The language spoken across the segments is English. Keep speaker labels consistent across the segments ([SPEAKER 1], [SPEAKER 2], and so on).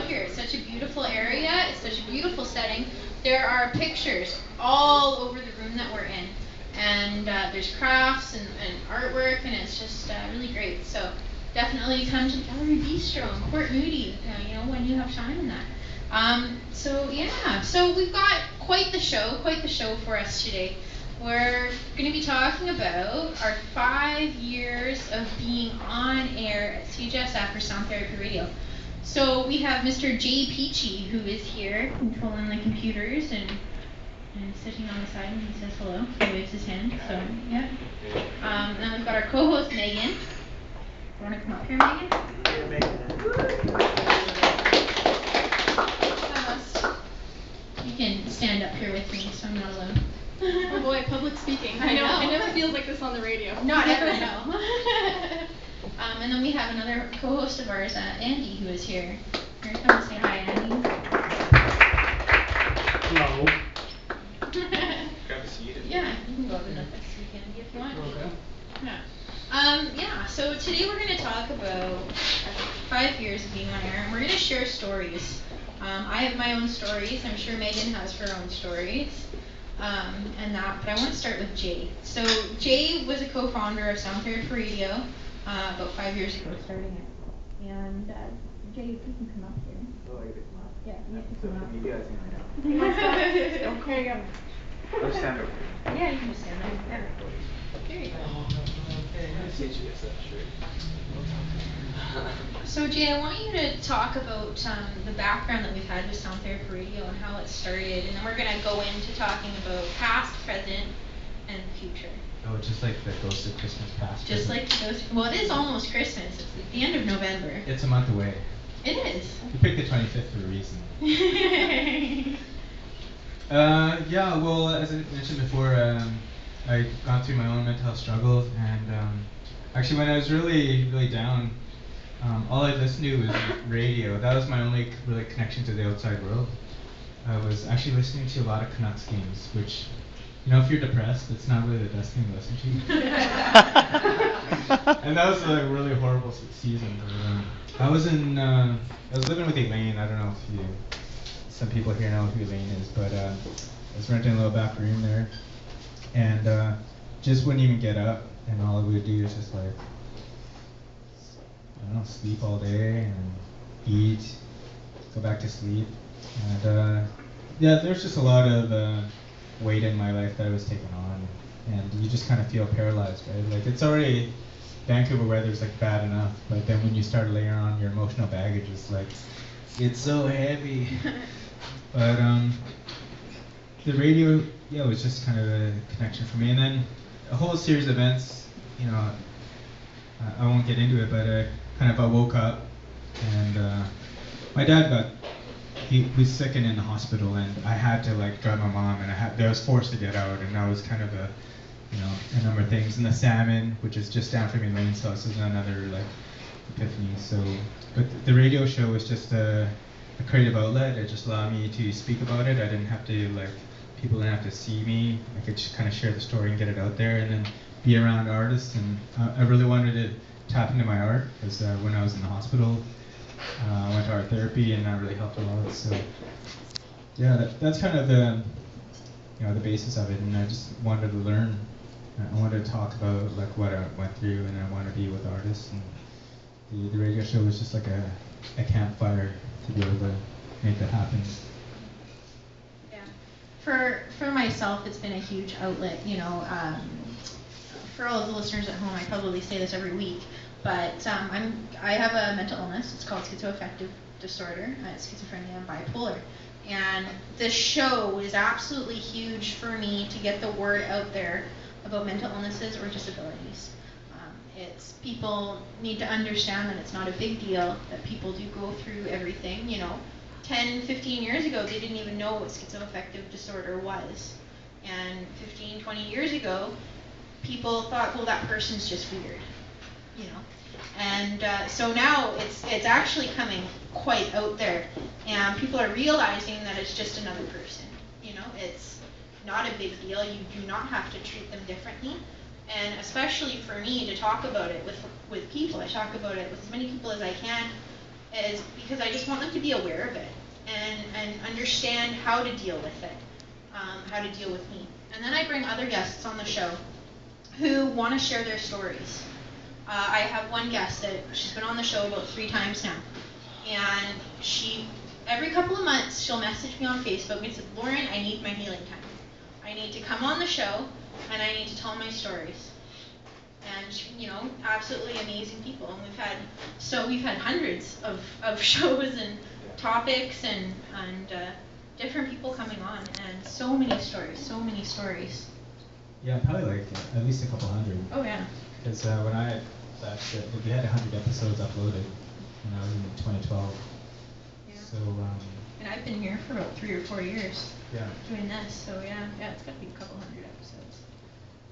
[SPEAKER 1] here. It's such a beautiful area. It's such a beautiful setting. There are pictures all over the room that we're in. And there's crafts and artwork, and it's just really great. So definitely come to the Gallery Bistro in Port Moody, when you have time in that. So we've got quite the show for us today. We're going to be talking about our 5 years of being on air at CJSF for Sound Therapy Radio. So we have Mr. Jay Peachy, who is here controlling the computers and sitting on the side, and he says hello. He waves his hand. So yeah. Then we've got our co-host Megan. You want to come up here, Megan?
[SPEAKER 2] Here, Megan.
[SPEAKER 1] You can stand up here with me, so I'm not alone.
[SPEAKER 3] Oh boy, public speaking. I know. It never feels like this on the radio.
[SPEAKER 1] Not ever, no. And then we have another co-host of ours, Andy, who is here. Here, come and say hi, Andy.
[SPEAKER 2] Hello.
[SPEAKER 4] Grab a seat.
[SPEAKER 1] Yeah, you can go up and look next to Andy if you want.
[SPEAKER 2] Okay.
[SPEAKER 1] So today we're going to talk about 5 years of being on air, and we're going to share stories. I have my own stories. I'm sure Megan has her own stories. But I want to start with Jay. So Jay was a co-founder of Sound Therapy Radio about 5 years ago, starting it. And Jay, if you can come up here.
[SPEAKER 4] Oh, I get to come up.
[SPEAKER 1] Yeah, you have to come up.
[SPEAKER 4] You guys can
[SPEAKER 1] Don't call you.
[SPEAKER 4] I'll stand over here.
[SPEAKER 1] Yeah, you can just stand there. There you go. So Jay, I want you to talk about the background that we've had with Sound Therapy Radio and how it started, and then we're going to go into talking about past, present, and future.
[SPEAKER 5] Oh, just like the Ghost of Christmas Past.
[SPEAKER 1] Just like the Ghost. Well, it is almost Christmas. It's at the end of November.
[SPEAKER 5] It's a month away.
[SPEAKER 1] It is.
[SPEAKER 5] You picked the 25th for a reason. Well, as I mentioned before, I'd gone through my own mental health struggles, and actually when I was really, really down, all I listened to was radio. That was my only really connection to the outside world. I was actually listening to a lot of Canucks games, which, if you're depressed, it's not really the best thing to listen to. And that was a really horrible season. But, I was living with Elaine. I don't know if some people here know who Elaine is, but I was renting a little back room there, and just wouldn't even get up, and all I would do is just like, sleep all day and eat, go back to sleep, and there's just a lot of weight in my life that I was taking on, and you just kind of feel paralyzed, right? Like, it's already Vancouver weather's like bad enough, but then when you start layering on your emotional baggage, it's like, it's so heavy. But the radio, it was just kind of a connection for me, and then a whole series of events, I won't get into it, but I woke up, and my dad he was sick and in the hospital, and I had to drive my mom, and I was forced to get out, and that was kind of a number of things. And the salmon, which is just down from Elaine's house, is another epiphany. So, but the radio show was just a creative outlet. It just allowed me to speak about it. I didn't have to people didn't have to see me. I could just kind of share the story and get it out there, and then be around artists. And I really wanted to tap into my art, because when I was in the hospital, I went to art therapy, and that really helped a lot. So that's kind of the the basis of it, and I just wanted to learn. I wanted to talk about what I went through, and I wanted to be with artists, and the radio show was just like a campfire to be able to make that happen.
[SPEAKER 1] Yeah, for myself, it's been a huge outlet. For all of the listeners at home, I probably say this every week, but I have a mental illness. It's called schizoaffective disorder, schizophrenia, and bipolar. And this show is absolutely huge for me to get the word out there about mental illnesses or disabilities. People need to understand that it's not a big deal, that people do go through everything. 10, 15 years ago, they didn't even know what schizoaffective disorder was. And 15, 20 years ago, people thought, well, that person's just weird, And so now it's actually coming quite out there, and people are realizing that it's just another person. It's not a big deal. You do not have to treat them differently, and especially for me to talk about it with people. I talk about it with as many people as I can, is because I just want them to be aware of it and understand how to deal with it, how to deal with me. And then I bring other guests on the show who want to share their stories. I have one guest that she's been on the show about 3 times now, and every couple of months she'll message me on Facebook and say, Lauren, I need my healing time. I need to come on the show and I need to tell my stories. And absolutely amazing people. And we've had hundreds of shows and topics and different people coming on, and so many stories.
[SPEAKER 5] Yeah, probably like at least a couple hundred.
[SPEAKER 1] Oh yeah.
[SPEAKER 5] Because we had 100 episodes uploaded when I was in 2012.
[SPEAKER 1] Yeah.
[SPEAKER 5] So.
[SPEAKER 1] And I've been here for about 3 or 4 years.
[SPEAKER 5] Yeah.
[SPEAKER 1] Doing this, so yeah, it's got to be a couple hundred episodes.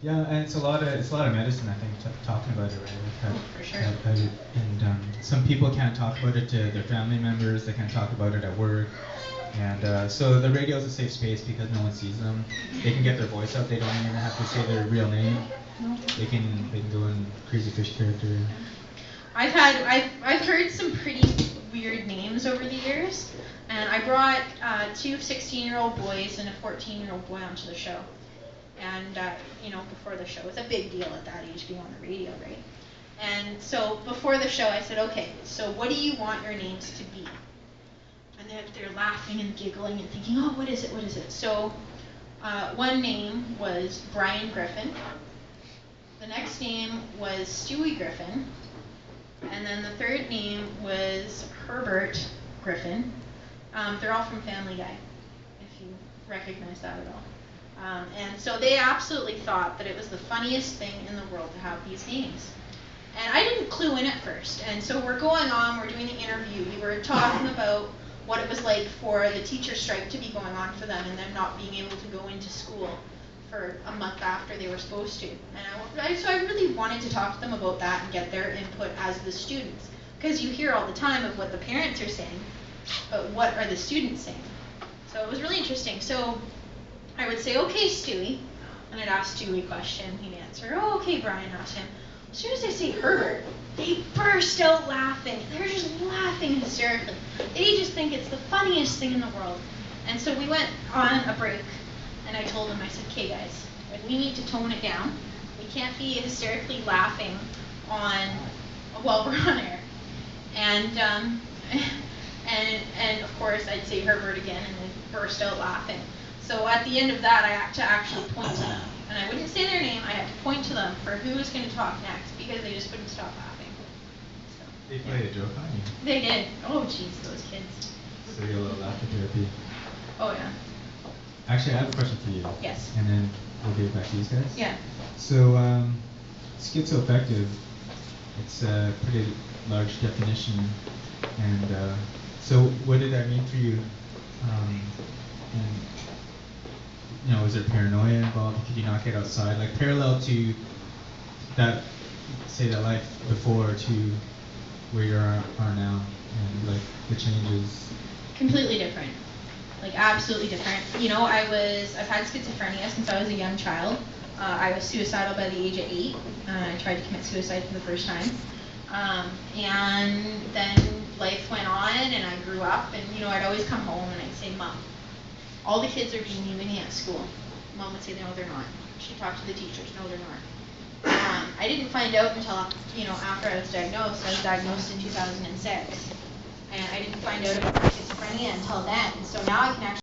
[SPEAKER 5] Yeah, and it's a lot of medicine, I think, talking about it, right?
[SPEAKER 1] For sure.
[SPEAKER 5] And some people can't talk about it to their family members. They can't talk about it at work. And so the radio is a safe space because no one sees them. They can get their voice out. They don't even have to say their real name.
[SPEAKER 1] No.
[SPEAKER 5] They can go in crazy fish character.
[SPEAKER 1] I've heard some pretty weird names over the years, and I brought 2 16-year-old boys and a 14-year-old boy onto the show. And before the show, it's a big deal at that age being on the radio, right? And so before the show, I said, okay, so what do you want your names to be? And they're laughing and giggling and thinking, oh, what is it? So one name was Brian Griffin. The next name was Stewie Griffin. And then the third name was Herbert Griffin. They're all from Family Guy, if you recognize that at all. And so they absolutely thought that it was the funniest thing in the world to have these names. And I didn't clue in at first. And so we're going on, we're doing the interview, we were talking about what it was like for the teacher strike to be going on for them and them not being able to go into school for a month after they were supposed to. And so I really wanted to talk to them about that and get their input as the students. Because you hear all the time of what the parents are saying, but what are the students saying? So it was really interesting. So I would say, okay, Stewie, and I'd ask Stewie a question, he'd answer, oh, okay, Brian, asked him. As soon as I say Herbert, they burst out laughing. They're just laughing hysterically. They just think it's the funniest thing in the world. And so we went on a break, and I told them, I said, okay, guys, we need to tone it down. We can't be hysterically laughing while we're on air. And of course, I'd say Herbert again, and they'd burst out laughing. So at the end of that, I had to actually point to them. And I wouldn't say their name, I had to point to them for who was going to talk next, because they just couldn't stop laughing. So,
[SPEAKER 5] They played a joke on you.
[SPEAKER 1] They did. Oh, jeez, those kids.
[SPEAKER 5] So you get a little laughter therapy.
[SPEAKER 1] Oh, yeah.
[SPEAKER 5] Actually, I have a question for you.
[SPEAKER 1] Yes.
[SPEAKER 5] And then we'll give it back to these guys.
[SPEAKER 1] Yeah.
[SPEAKER 5] So, schizoaffective, it's a pretty large definition. And so what did that mean for you? And was there paranoia involved? Could you not get outside? Like parallel to that, say that life before to where you are now, and like the changes.
[SPEAKER 1] Completely different. Like absolutely different. I've had schizophrenia since I was a young child. I was suicidal by the age of 8. I tried to commit suicide for the first time. And then life went on and I grew up and, I'd always come home and I'd say, Mom, all the kids are being mean to me at school. Mom would say, no, they're not. She'd talk to the teachers, no, they're not. I didn't find out until, after I was diagnosed. I was diagnosed in 2006. And I didn't find out about schizophrenia until then. So now I can actually